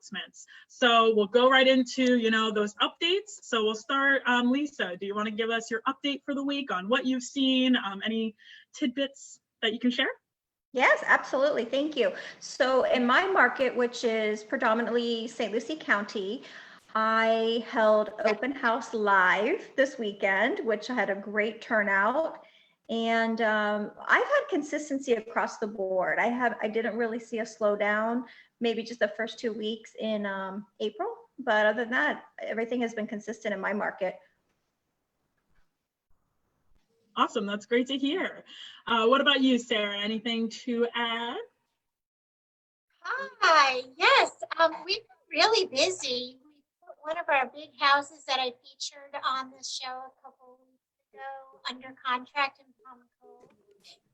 announcements. So we'll go right into, those updates. So we'll start, Lisa, do you want to give us your update for the week on what you've seen, any tidbits that you can share? Yes, absolutely. Thank you. So in my market, which is predominantly St. Lucie County, I held open house live this weekend, which I had a great turnout. And I've had consistency across the board. I didn't really see a slowdown, maybe just the first 2 weeks in April. But other than that, everything has been consistent in my market. Awesome. That's great to hear. What about you, Sarah? Anything to add? Hi. Yes, we've been really busy. We put one of our big houses that I featured on the show a couple of weeks ago under contract in Palm Cove.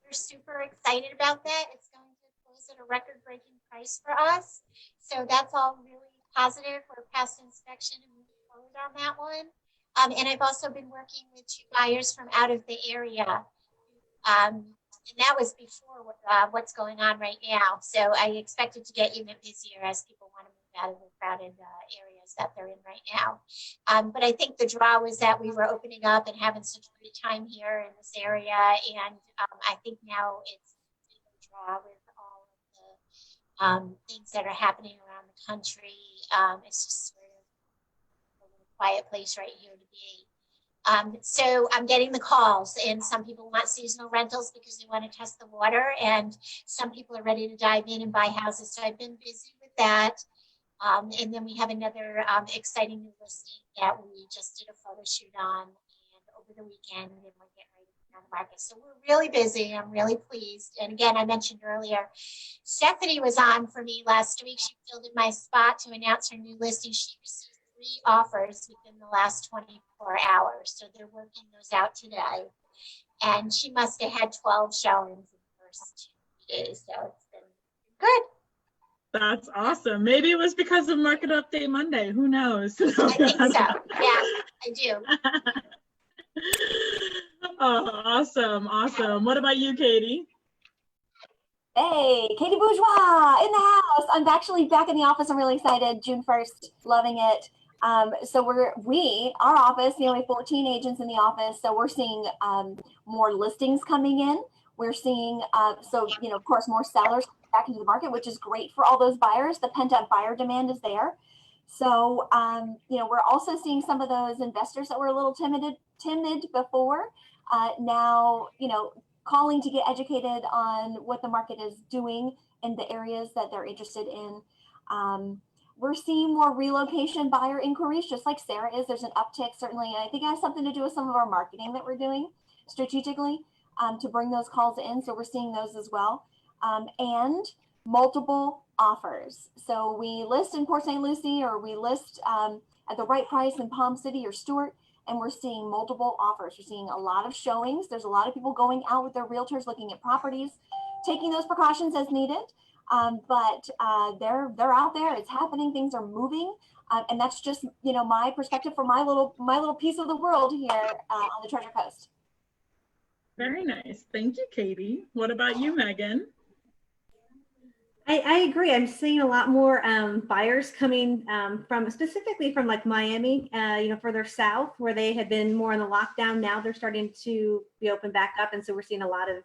We're super excited about that. It's going to close at a record-breaking price for us. So that's all really positive. We're past inspection and moving forward on that one. And I've also been working with 2 buyers from out of the area. And that was before what's going on right now. So I expected to get even busier as people want to move out of the crowded areas that they're in right now. But I think the draw was that we were opening up and having such a great time here in this area. And I think now it's a draw with all of the things that are happening around the country. It's just sort of a little quiet place right here to be. So I'm getting the calls, and some people want seasonal rentals because they want to test the water, and some people are ready to dive in and buy houses. So I've been busy with that. And then we have another exciting new listing that we just did a photo shoot on and over the weekend, and we're getting ready to put on the market. So we're really busy. I'm really pleased. And again, I mentioned earlier, Stephanie was on for me last week. She filled in my spot to announce her new listing. She received 3 offers within the last 24 hours. So they're working those out today. And she must have had 12 showings in the first 2 days. So it's been good. That's awesome. Maybe it was because of Market Update Monday. Who knows? I think so. Yeah, I do. Oh, awesome. Awesome. What about you, Katie? Hey, Katie Bourgeois in the house. I'm actually back in the office. I'm really excited. June 1st, loving it. So our office, we have 14 agents in the office. So we're seeing more listings coming in. We're seeing, of course, more sellers back into the market, which is great for all those buyers. The pent up buyer demand is there. So, we're also seeing some of those investors that were a little timid before now, calling to get educated on what the market is doing in the areas that they're interested in. We're seeing more relocation buyer inquiries, just like Sarah is. There's an uptick, certainly. And I think it has something to do with some of our marketing that we're doing strategically to bring those calls in. So we're seeing those as well. And multiple offers. So we list in Port St. Lucie, or we list at the right price in Palm City or Stuart, and we're seeing multiple offers. We're seeing a lot of showings. There's a lot of people going out with their realtors, looking at properties, taking those precautions as needed. But they're out there. It's happening. Things are moving, and that's just my perspective from my little piece of the world here on the Treasure Coast. Very nice. Thank you, Katie. What about you, Megan? I agree. I'm seeing a lot more buyers coming specifically from like Miami, further south, where they had been more in the lockdown. Now they're starting to be open back up. And so we're seeing a lot of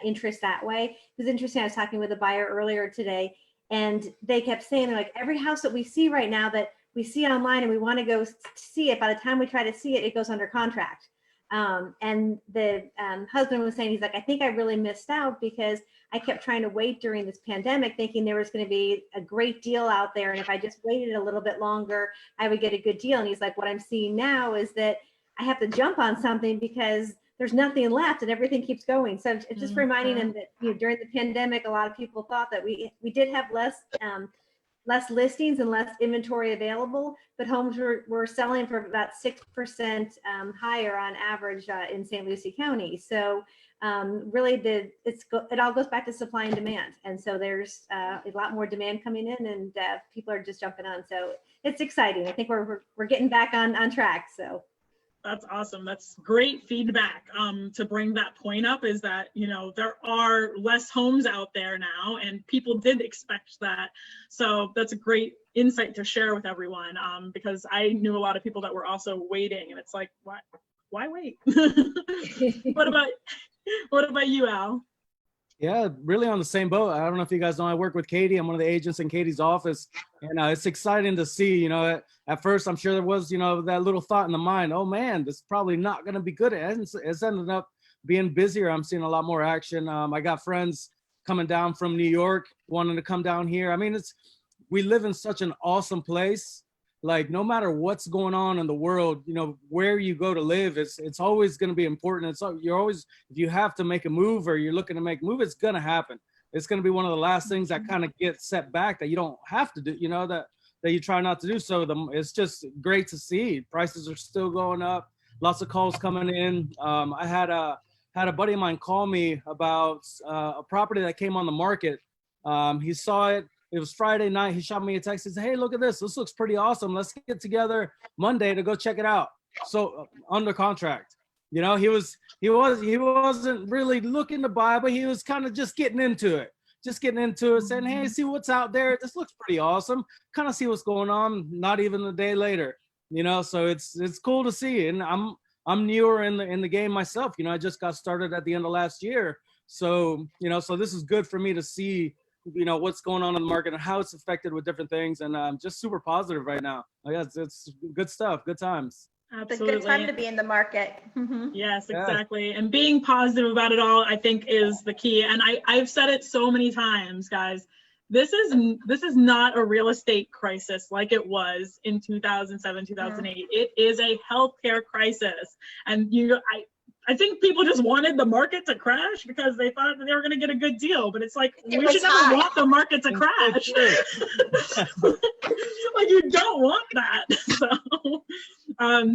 interest that way. It was interesting. I was talking with a buyer earlier today, and they kept saying, like, every house that we see right now that we see online and we want to go see it, by the time we try to see it, it goes under contract. And the husband was saying, he's like, I think I really missed out because I kept trying to wait during this pandemic, thinking there was going to be a great deal out there. And if I just waited a little bit longer, I would get a good deal. And he's like, what I'm seeing now is that I have to jump on something because there's nothing left and everything keeps going. So it's just reminding him that during the pandemic, a lot of people thought that we did have less listings and less inventory available, but homes were selling for about 6% higher on average in St. Lucie County. So really it all goes back to supply and demand. And so there's a lot more demand coming in, and people are just jumping on. So it's exciting. I think we're getting back on track. So. That's awesome. That's great feedback. To bring that point up is that, there are less homes out there now, and people did expect that. So that's a great insight to share with everyone, because I knew a lot of people that were also waiting, and it's like, why wait? What about you, Al? Yeah, really on the same boat. I don't know if you guys know, I work with Katie. I'm one of the agents in Katie's office, and it's exciting to see, you know, at first I'm sure there was, you know, that little thought in the mind, oh man, this is probably not going to be good. It's ended up being busier. I'm seeing a lot more action. I got friends coming down from New York, wanting to come down here. I mean, we live in such an awesome place. Like, no matter what's going on in the world, you know, where you go to live, it's always going to be important. You're always, if you have to make a move or you're looking to make a move, it's going to happen. It's going to be one of the last things that kind of get set back that you don't have to do, you know, that you try not to do. So it's just great to see. Prices are still going up. Lots of calls coming in. I had a buddy of mine call me about a property that came on the market. He saw it. It was Friday night. He shot me a text. He said, hey, look at this. This looks pretty awesome. Let's get together Monday to go check it out. So under contract, you know, he wasn't really looking to buy, but he was kind of just getting into it, saying, hey, see what's out there. This looks pretty awesome. Kind of see what's going on. Not even a day later, you know, so it's cool to see. And I'm newer in the game myself. You know, I just got started at the end of last year. So, you know, so this is good for me to see, you know, what's going on in the market and how it's affected with different things. And I'm just super positive right now. Yeah, it's good stuff, good times. Absolutely. It's a good time to be in the market. Yes, exactly. And being positive about it all, I think, is the key. And I've said it so many times, guys. This is not a real estate crisis like it was in 2007, 2008. It is a healthcare crisis. And I think people just wanted the market to crash because they thought that they were going to get a good deal. But it's like, we should never want the market to crash. Like, you don't want that. So,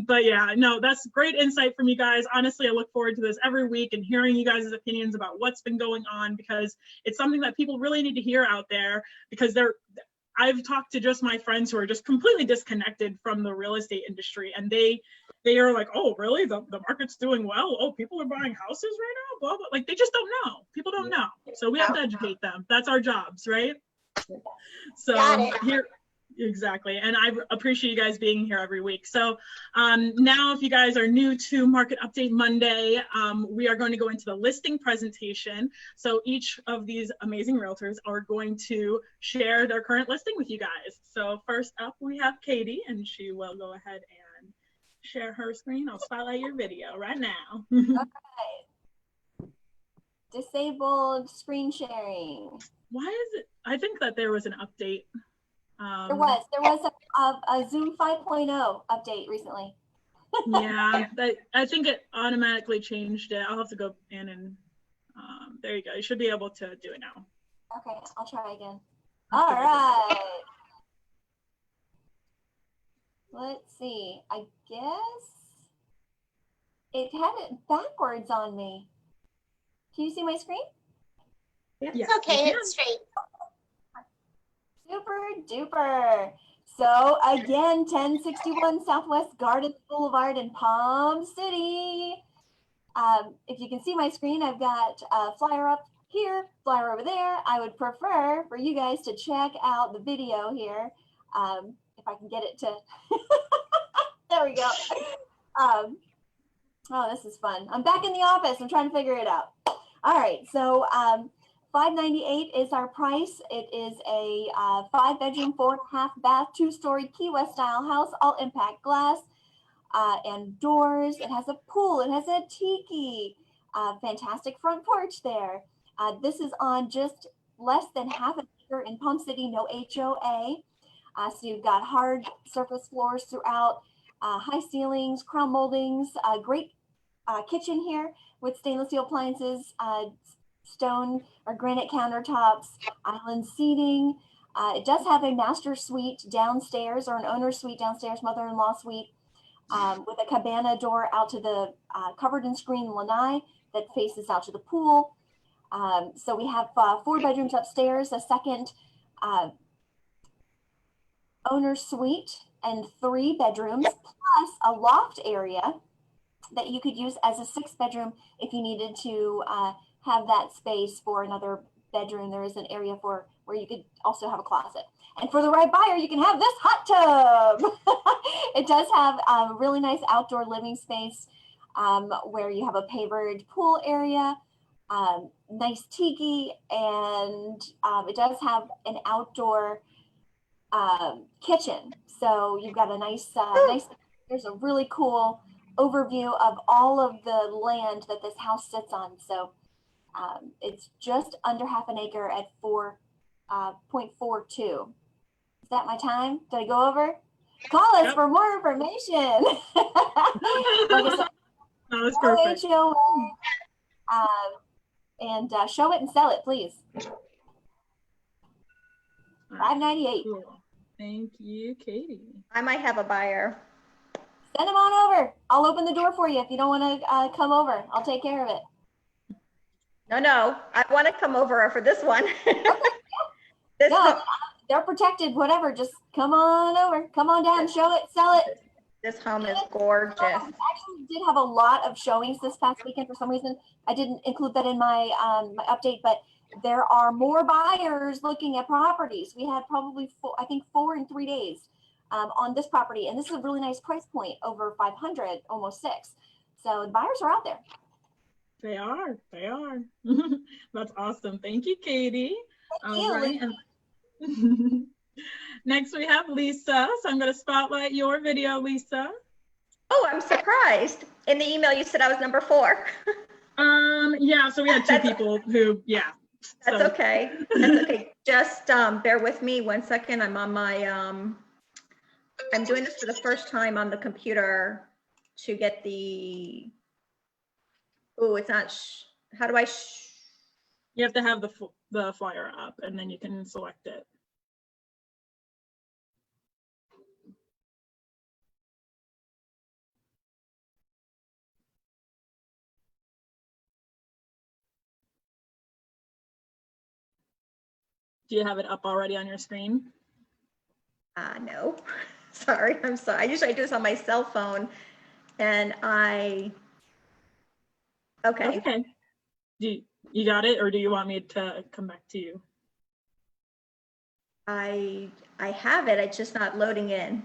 but yeah, no, that's great insight from you guys. Honestly, I look forward to this every week and hearing you guys' opinions about what's been going on, because it's something that people really need to hear out there, because I've talked to just my friends who are just completely disconnected from the real estate industry, and they are like, oh, really? The market's doing well? Oh, people are buying houses right now? Blah, blah. Like, they just don't know. People don't know. So we have to educate them. That's our jobs, right? So here, exactly. And I appreciate you guys being here every week. So now, if you guys are new to Market Update Monday, we are going to go into the listing presentation. So each of these amazing realtors are going to share their current listing with you guys. So first up, we have Katie, and she will go ahead and share her screen. I'll spotlight your video right now. Okay. Disabled screen sharing. Why is it? I think that there was an update. There was a Zoom 5.0 update recently. Yeah, I think it automatically changed it. I'll have to go in and there you go. You should be able to do it now. Okay, I'll try again. All right. Let's see. I guess it had it backwards on me. Can you see my screen? Yes, It's okay, it's straight. Super duper. So again, 1061 Southwest Garden Boulevard in Palm City. If you can see my screen, I've got a flyer up here, flyer over there. I would prefer for you guys to check out the video here. If I can get it to, there we go. Oh, this is fun. I'm back in the office. I'm trying to figure it out. All right, so $598 is our price. It is a 5-bedroom, 4.5 bath, 2-story Key West style house, all impact glass and doors. It has a pool. It has a tiki. Fantastic front porch there. This is on just less than half an acre in Palm City, no HOA. So you've got hard surface floors throughout, high ceilings, crown moldings, great kitchen here with stainless steel appliances, stone or granite countertops, island seating. It does have a master suite downstairs, or an owner suite downstairs, mother-in-law suite, with a cabana door out to the covered and screened lanai that faces out to the pool. So we have 4 bedrooms upstairs, a second owner suite, and 3 bedrooms, plus a loft area that you could use as a 6th bedroom if you needed to have that space for another bedroom, there is an area for where you could also have a closet. And for the right buyer, you can have this hot tub. It does have a really nice outdoor living space where you have a pavered pool area, nice tiki, and it does have an outdoor kitchen. So you've got a nice, there's a really cool overview of all of the land that this house sits on. So it's just under half an acre at 4.42. Is that my time? Did I go over? Call us for more information. Like I said, That was perfect. HOA, and show it and sell it, please. $598. Cool. Thank you, Katie. I might have a buyer. Send them on over. I'll open the door for you if you don't want to come over. I'll take care of it. No, I want to come over for this one. No, they're protected, whatever. Just come on over. Come on down, show it, sell it. This home is gorgeous. I actually did have a lot of showings this past weekend. For some reason, I didn't include that in my, my update, but there are more buyers looking at properties. We had probably 4 in 3 days on this property. And this is a really nice price point, over 500, almost 6. So the buyers are out there. They are. That's awesome. Thank you, Katie. Thank you. Right. And next we have Lisa. So I'm going to spotlight your video, Lisa. Oh, I'm surprised. In the email, you said I was number 4. Yeah, so we had 2 people who, yeah. That's okay. That's okay. Just bear with me 1 second. I'm on my, I'm doing this for the first time on the computer to get the, oh, it's not, how do I, You have to have the flyer up and then you can select it. Do you have it up already on your screen? no, sorry, I'm sorry. Usually I do this on my cell phone and okay. Okay. You got it, or do you want me to come back to you? I have it, it's just not loading in.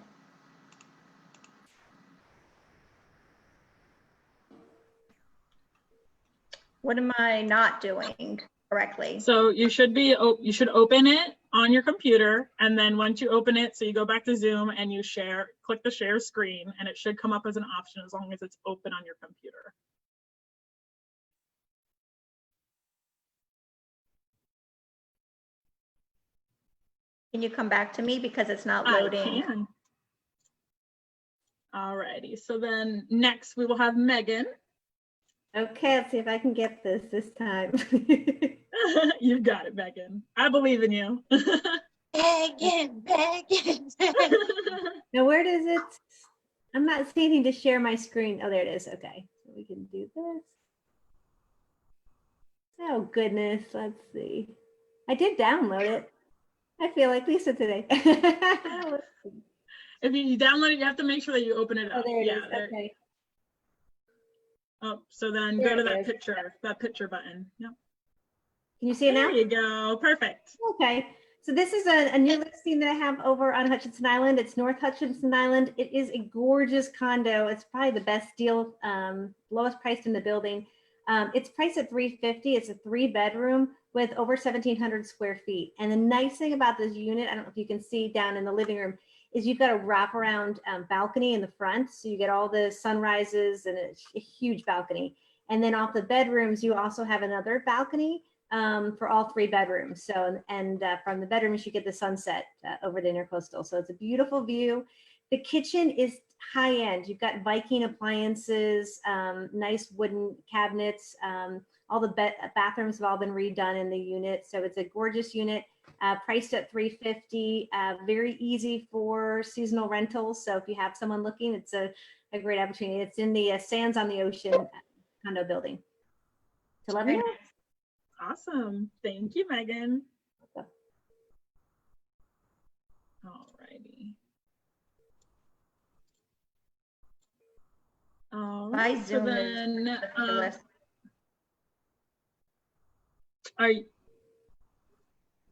What am I not doing correctly? So you should open it on your computer, and then once you open it, so you go back to Zoom and you click the share screen, and it should come up as an option as long as it's open on your computer. Can you come back to me because it's not loading? I can. Alrighty, so then next we will have Megan. Okay, let's see if I can get this time. You've got it, Megan. I believe in you. Megan. Now, where does it? I'm not seeing to share my screen. Oh, there it is. Okay, so we can do this. Oh goodness, let's see. I did download it. I feel like Lisa today. If you download it, you have to make sure that you open it up. Oh, there it is. There. Okay. Oh, so then There go to it that picture button. Yep. Can you see it now? There you go. Perfect. Okay. So this is a new listing that I have over on Hutchinson Island. It's North Hutchinson Island. It is a gorgeous condo. It's probably the best deal, lowest priced in the building. It's priced at $350. It's a 3-bedroom with over 1,700 square feet. And the nice thing about this unit, I don't know if you can see down in the living room, is you've got a wraparound balcony in the front. So you get all the sunrises and a huge balcony. And then off the bedrooms, you also have another balcony for all 3 bedrooms. So, and from the bedrooms, you get the sunset over the intercoastal. So it's a beautiful view. The kitchen is high end. You've got Viking appliances, nice wooden cabinets. All the bathrooms have all been redone in the unit. So it's a gorgeous unit, priced at $350, very easy for seasonal rentals. So if you have someone looking, it's a great opportunity. It's in the Sands on the Ocean condo building. So let me know. Awesome. Thank you, Megan. Alrighty. All right. My So Zoom then, is ridiculous.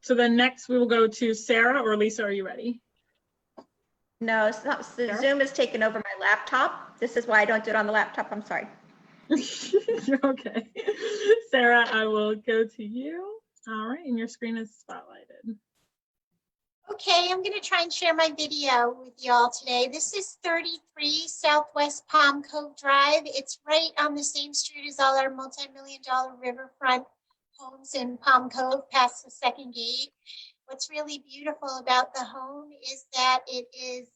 So then next we will go to Sarah, or Lisa, are you ready? No, it's not. Zoom is taking over my laptop. This is why I don't do it on the laptop. I'm sorry. Okay. Sarah, I will go to you. All right, and your screen is spotlighted. Okay, I'm going to try and share my video with y'all today. This is 33 Southwest Palm Cove Drive. It's right on the same street as all our multi-million-dollar riverfront homes in Palm Cove, past the second gate. What's really beautiful about the home is that it is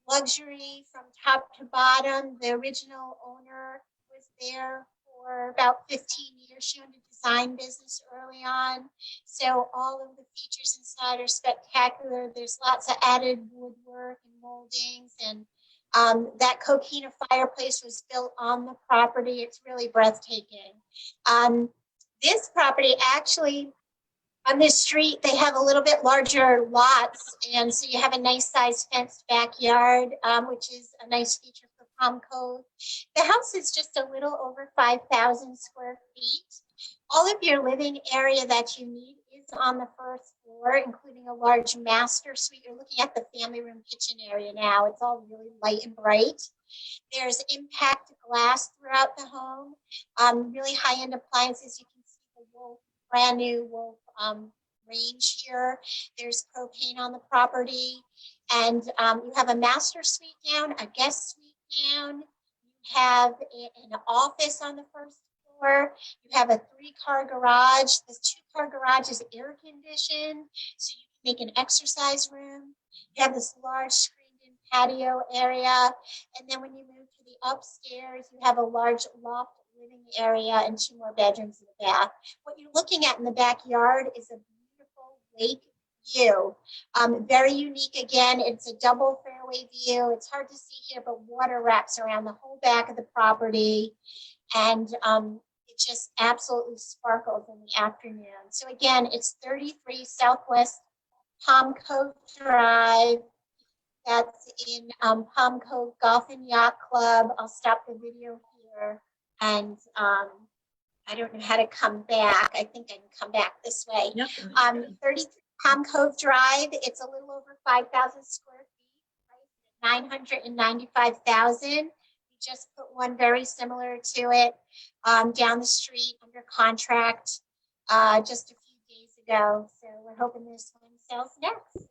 luxury from top to bottom. The original owner was there for about 15 years. She owned a design business early on. So all of the features inside are spectacular. There's lots of added woodwork and moldings, and that coquina fireplace was built on the property. It's really breathtaking. This property actually, on this street, they have a little bit larger lots, and so you have a nice sized fenced backyard, which is a nice feature for Palm Cove. The house is just a little over 5,000 square feet. All of your living area that you need is on the first floor, including a large master suite. You're looking at the family room kitchen area now. It's all really light and bright. There's impact glass throughout the home, really high-end appliances. You can see the Wolf, brand new Wolf range here. There's propane on the property, and you have a master suite down, a guest suite down. You have an office on the first floor. You have a 3-car garage. This 2-car garage is air conditioned, so you can make an exercise room. You have this large screened-in patio area, and then when you move to the upstairs, you have a large loft living area and 2 more bedrooms and a bath. What you're looking at in the backyard is a beautiful lake view. Very unique. Again, it's a double fairway view. It's hard to see here, but water wraps around the whole back of the property, and it just absolutely sparkles in the afternoon. So again, it's 33 Southwest Palm Cove Drive. That's in Palm Cove Golf and Yacht Club. I'll stop the video here. And I don't know how to come back. I think I can come back this way. Yep. 33 Palm Cove Drive. It's a little over 5,000 square feet, right? 995,000. We just put one very similar to it down the street under contract just a few days ago. So we're hoping this one sells next.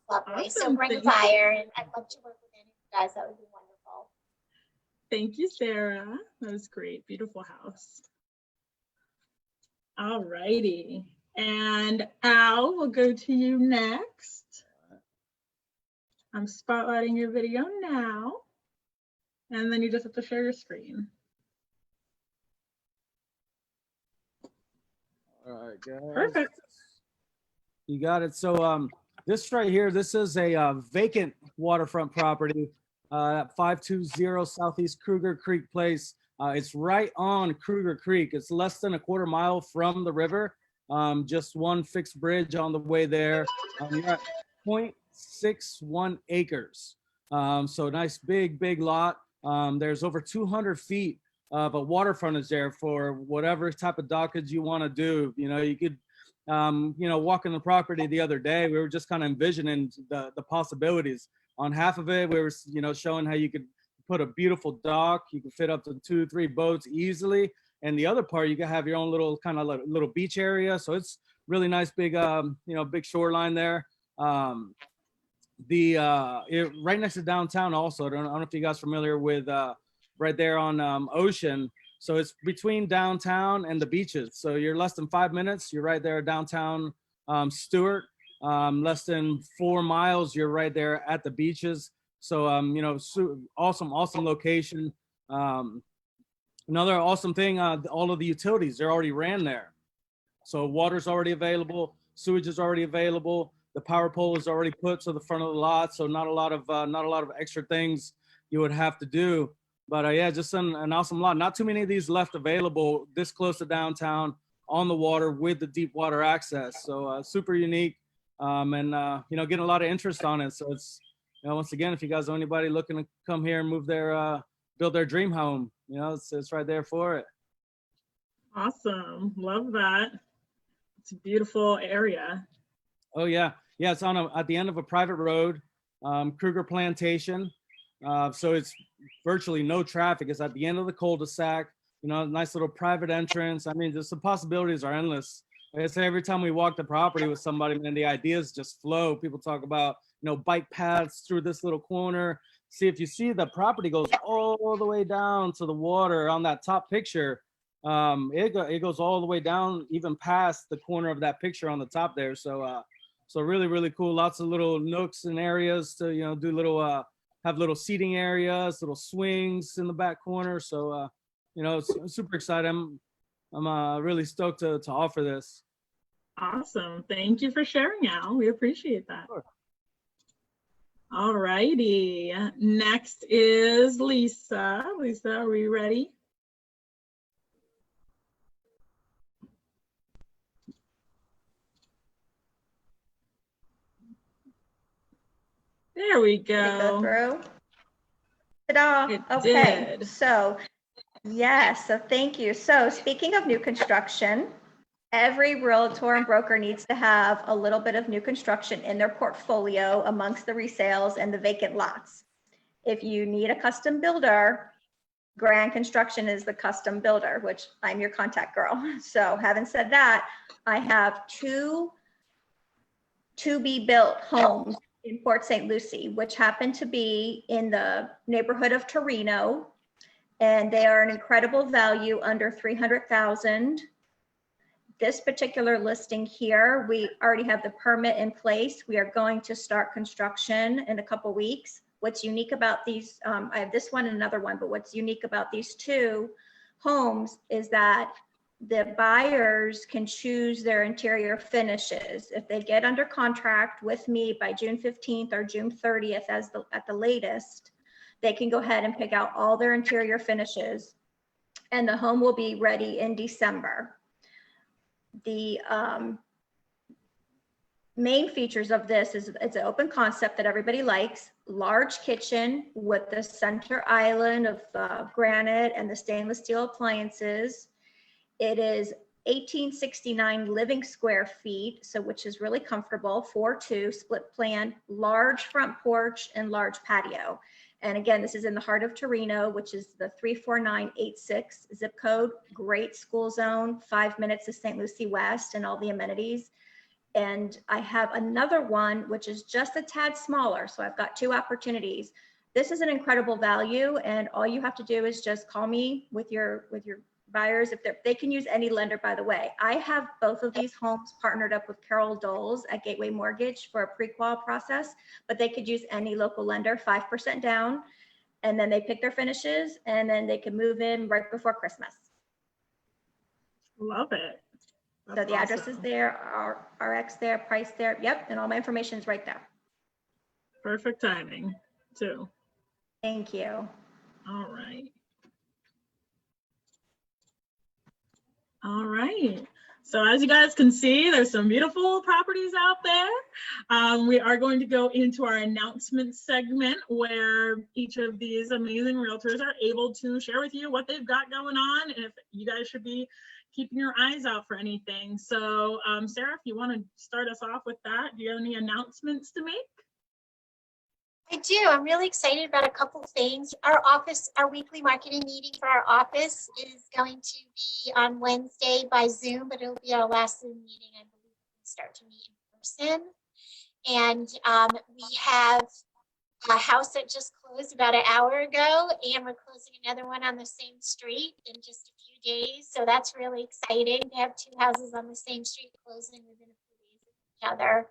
Lovely. Awesome. So bring a buyer, and I'd love to work with any of you guys. That would be wonderful. Thank you, Sarah. That was great. Beautiful house. All righty. And Al, we'll go to you next. I'm spotlighting your video now. And then you just have to share your screen. All right, guys. Perfect. You got it. So this right here, this is a vacant waterfront property at 520 Southeast Kruger Creek Place. It's right on Kruger Creek. It's less than a quarter mile from the river. Just one fixed bridge on the way there. You're at 0.61 acres. So nice big lot. There's over 200 feet of a water frontage there for whatever type of dockage you want to do. You know, you could, walking the property the other day, we were just kind of envisioning the possibilities. On half of it, we were, showing how you could put a beautiful dock. You could fit up to 2-3 boats easily. And the other part, you can have your own little kind of little beach area. So it's really nice, big, big shoreline there. Right next to downtown also. I don't know if you guys are familiar with right there on Ocean. So it's between downtown and the beaches. So you're less than 5 minutes. You're right there downtown Stewart. Less than 4 miles, you're right there at the beaches. So, awesome location. Another awesome thing, all of the utilities, they're already ran there. So water's already available, sewage is already available. The power pole is already put to the front of the lot. So not a lot of extra things you would have to do. But yeah, just an awesome lot. Not too many of these left available this close to downtown on the water with the deep water access. So super unique. Getting a lot of interest on it. So it's, once again, if you guys know anybody looking to come here and move their, build their dream home, it's right there for it. Awesome. Love that. It's a beautiful area. Oh yeah, yeah. It's on at the end of a private road, Kruger Plantation. So it's virtually no traffic. It's at the end of the cul-de-sac. You know, nice little private entrance. I mean, just the possibilities are endless. Like I say, every time we walk the property with somebody, man, the ideas just flow. People talk about, you know, bike paths through this little corner. See, if you see, the property goes all the way down to the water on that top picture. It goes all the way down, even past the corner of that picture on the top there. So so really, really cool. Lots of little nooks and areas to, you know, do little have little seating areas, little swings in the back corner. So you know, it's super excited. I'm really stoked to offer this. Awesome. Thank you for sharing, Al. We appreciate that. Sure. All righty. Next is Lisa. Lisa, are we ready? There we Did it go go. through? Ta-da. It Okay, did. so yes, so thank you. So speaking of new construction, every realtor and broker needs to have a little bit of new construction in their portfolio amongst the resales and the vacant lots. If you need a custom builder, Grande Construction is the custom builder, which I'm your contact girl. So having said that, I have two to-be-built homes in Port St. Lucie, which happen to be in the neighborhood of Torino, and they are an incredible value under 300,000. This particular listing here, we already have the permit in place. We are going to start construction in a couple weeks. What's unique about these, I have this one and another one, but what's unique about these two homes is that the buyers can choose their interior finishes. If they get under contract with me by June 15th or June 30th at the latest, they can go ahead and pick out all their interior finishes, and the home will be ready in December. The main features of this is it's an open concept that everybody likes. Large kitchen with the center island of granite and the stainless steel appliances. It is 1869 living square feet, so which is really comfortable, 4-2 split plan, large front porch and large patio. And again, this is in the heart of Torino, which is the 34986 zip code. Great school zone, 5 minutes to St. Lucie West and all the amenities. And I have another one, which is just a tad smaller. So I've got two opportunities. This is an incredible value, and all you have to do is just call me with your buyers. If they can use any lender, by the way. I have both of these homes partnered up with Carol Doles at Gateway Mortgage for a pre-qual process, but they could use any local lender, 5% down, and then they pick their finishes, and then they can move in right before Christmas. Love it. So the address is there, our RX there, price there, yep, and all my information is right there. Perfect timing, too. Thank you. All right. All right. So as you guys can see, there's some beautiful properties out there. We are going to go into our announcement segment where each of these amazing realtors are able to share with you what they've got going on and if you guys should be keeping your eyes out for anything. So Sarah, if you want to start us off with that, do you have any announcements to make? I do. I'm really excited about a couple of things. Our weekly marketing meeting for our office is going to be on Wednesday by Zoom, but it'll be our last Zoom meeting. I believe we start to meet in person. And we have a house that just closed about an hour ago, and we're closing another one on the same street in just a few days. So that's really exciting to have two houses on the same street closing within a few days of each other.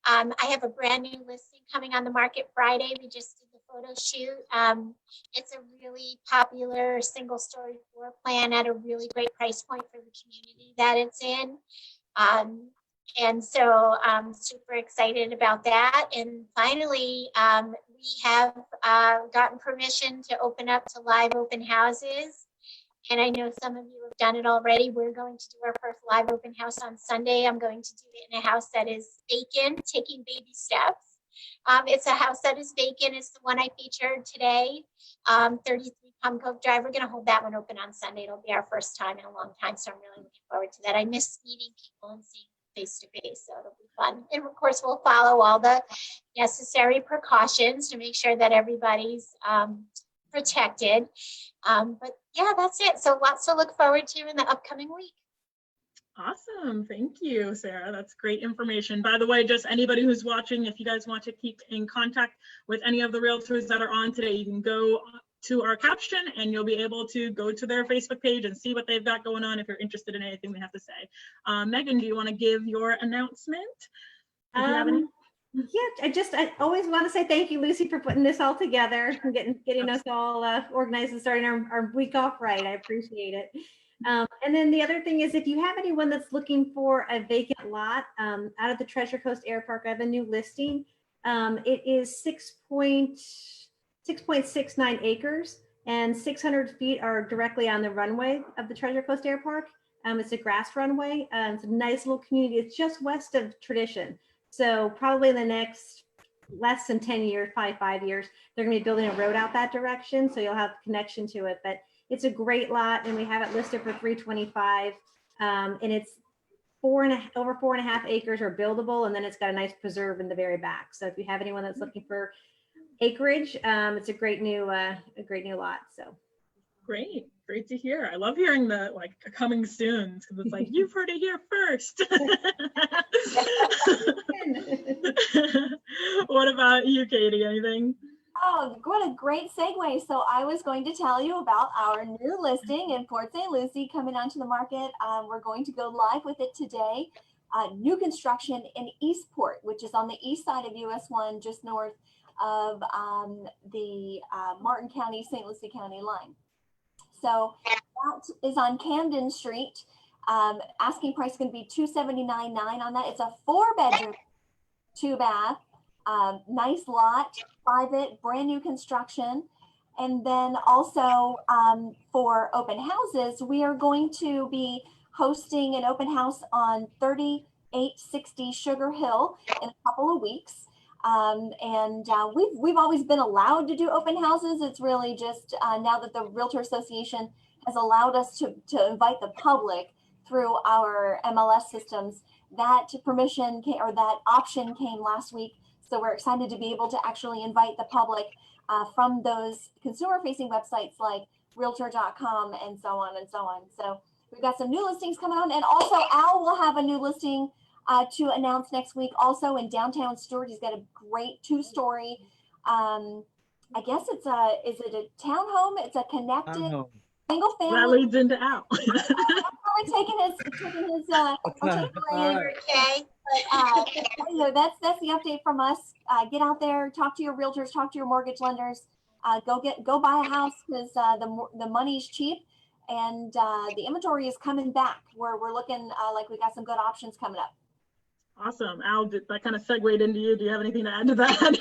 I have a brand new listing coming on the market Friday. We just did the photo shoot. It's a really popular single story floor plan at a really great price point for the community that it's in. And so I'm super excited about that. And finally, we have gotten permission to open up to live open houses. And I know some of you have done it already. We're going to do our first live open house on Sunday. I'm going to do it in a house that is vacant, taking baby steps. It's a house that is vacant. It's the one I featured today, 33 Palm Cove Drive. We're going to hold that one open on Sunday. It'll be our first time in a long time, so I'm really looking forward to that. I miss meeting people and seeing face to face. So it'll be fun. And of course, we'll follow all the necessary precautions to make sure that everybody's protected. But yeah, that's it. So lots to look forward to in the upcoming week. Awesome. Thank you, Sarah. That's great information. By the way, just anybody who's watching, if you guys want to keep in contact with any of the realtors that are on today, you can go to our caption and you'll be able to go to their Facebook page and see what they've got going on if you're interested in anything they have to say. Megan, do you want to give your announcement? If you have any? Yeah, I always want to say thank you, Lucy, for putting this all together and getting us all organized and starting our week off right. I appreciate it. And then the other thing is, if you have anyone that's looking for a vacant lot out of the Treasure Coast Air Park, I have a new listing. It is 6.69 acres and 600 feet are directly on the runway of the Treasure Coast Air Park. It's a grass runway. It's a nice little community. It's just west of Tradition. So probably in the next less than 10 years, probably 5 years, they're gonna be building a road out that direction. So you'll have connection to it, but it's a great lot and we have it listed for $325. And it's over 4.5 acres are buildable. And then it's got a nice preserve in the very back. So if you have anyone that's looking for acreage, it's a great new lot. So Great to hear. I love hearing the like coming soon because it's like you've heard it here first. What about you, Katie? Anything? Oh, what a great segue. So I was going to tell you about our new listing in Port St. Lucie coming onto the market. We're going to go live with it today. New construction in Eastport, which is on the east side of US 1, just north of the Martin County, St. Lucie County line. So that is on Camden Street. Asking price is going to be $279,900 on that. It's a 4-bedroom, 2-bath, nice lot, private, brand new construction. And then also for open houses, we are going to be hosting an open house on 3860 Sugar Hill in a couple of weeks. We've always been allowed to do open houses. It's really just now that the Realtor Association has allowed us to invite the public through our MLS systems. That permission came, or that option came last week. So we're excited to be able to actually invite the public from those consumer-facing websites like realtor.com and so on and so on. So we've got some new listings coming on, and also Al will have a new listing to announce next week. Also in downtown Stuart, he's got a great 2-story. I guess it's is it a townhome? It's a connected single family. That leads into Al. I'm probably taking his Okay. But, that's the update from us. Get out there, talk to your realtors, talk to your mortgage lenders. Go buy a house because the money's cheap, and the inventory is coming back. We're looking like we got some good options coming up. Awesome. Al, that kind of segued into you. Do you have anything to add to that?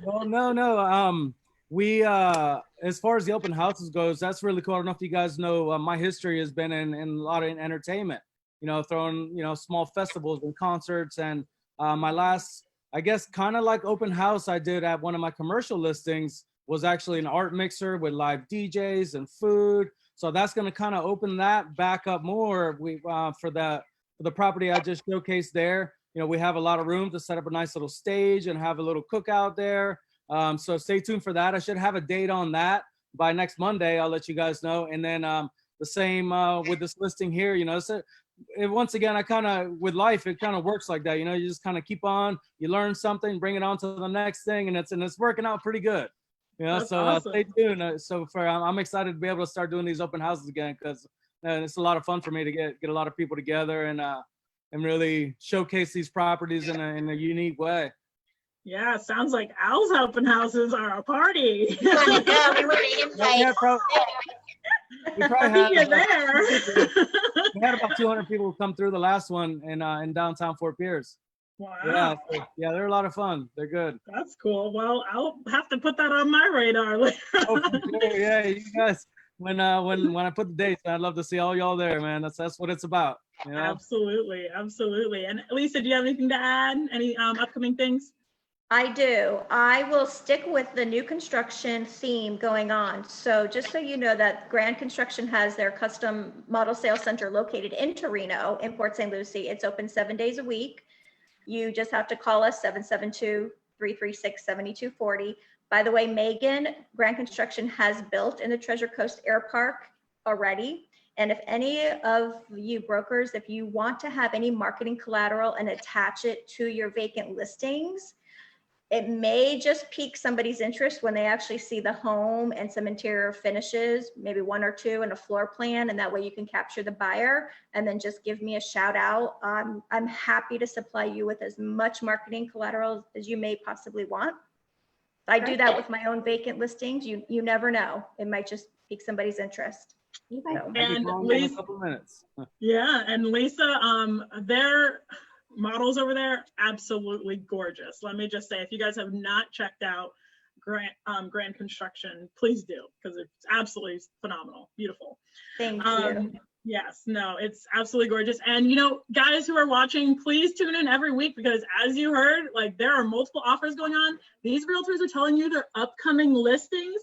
Well, no. We, as far as the open houses goes, that's really cool. I don't know if you guys know, my history has been in a lot of entertainment, throwing, small festivals and concerts. And my last, I guess, kind of like open house I did at one of my commercial listings was actually an art mixer with live DJs and food. So that's going to kind of open that back up more. For the property I just showcased there. We have a lot of room to set up a nice little stage and have a little cookout there. So stay tuned for that. I should have a date on that by next Monday. I'll let you guys know. And then the same with this listing here, once again, with life, it kind of works like that. You just kind of keep on, you learn something, bring it on to the next thing. And it's working out pretty good. That's so awesome. Stay tuned. I'm excited to be able to start doing these open houses again, because it's a lot of fun for me to get a lot of people together and really showcase these properties in a unique way. Yeah, sounds like Al's open houses are a party. We want to go. We want to invite. Yeah, we probably You're there. we had about 200 people come through the last one in downtown Fort Pierce. Wow. Yeah, they're a lot of fun. They're good. That's cool. Well, I'll have to put that on my radar later. Oh, for sure. Yeah, you guys. When I put the dates, I'd love to see all y'all there, man. That's what it's about. Absolutely. And Lisa, do you have anything to add? Any upcoming things? I do. I will stick with the new construction theme going on. So just so you know that Grande Construction has their custom model sales center located in Torino in Port St. Lucie. It's open 7 days a week. You just have to call us 772-336-7240. By the way, Megan, Grande Construction has built in the Treasure Coast Air Park already. And if any of you brokers, if you want to have any marketing collateral and attach it to your vacant listings, it may just pique somebody's interest when they actually see the home and some interior finishes, maybe 1 or 2 and a floor plan. And that way you can capture the buyer and then just give me a shout out. I'm happy to supply you with as much marketing collateral as you may possibly want. I do that with my own vacant listings. You never know. It might just pique somebody's interest. Okay. So, I'll be And calling in a Lisa, couple minutes. yeah, and Lisa, their models over there, absolutely gorgeous. Let me just say, if you guys have not checked out Grande Construction, please do, because it's absolutely phenomenal, beautiful. thank you. Yes, no, it's absolutely gorgeous. And you know, guys who are watching, please tune in every week, because as you heard, like, there are multiple offers going on. These realtors are telling you their upcoming listings.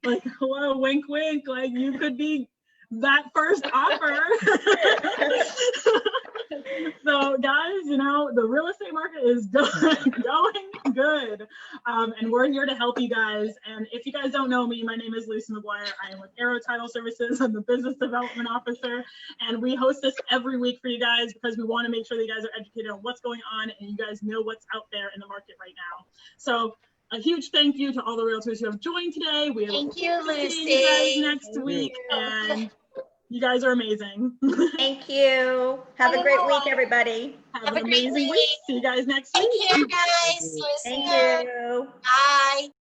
Like, hello, wink, wink, like you could be that first offer. So guys, you know, the real estate market is going good. And we're here to help you guys. And if you guys don't know me, my name is Lucie McGuire. I am with Arrow Title Services. I'm the Business Development Officer. And we host this every week for you guys because we want to make sure that you guys are educated on what's going on and you guys know what's out there in the market right now. So a huge thank you to all the realtors who have joined today. We Thank you, see you guys Lucie. next week. And you guys are amazing. Thank you. Have a great week, everybody. Have an amazing week. See you guys next week. Take care, guys. Thank Listen up. you. Bye.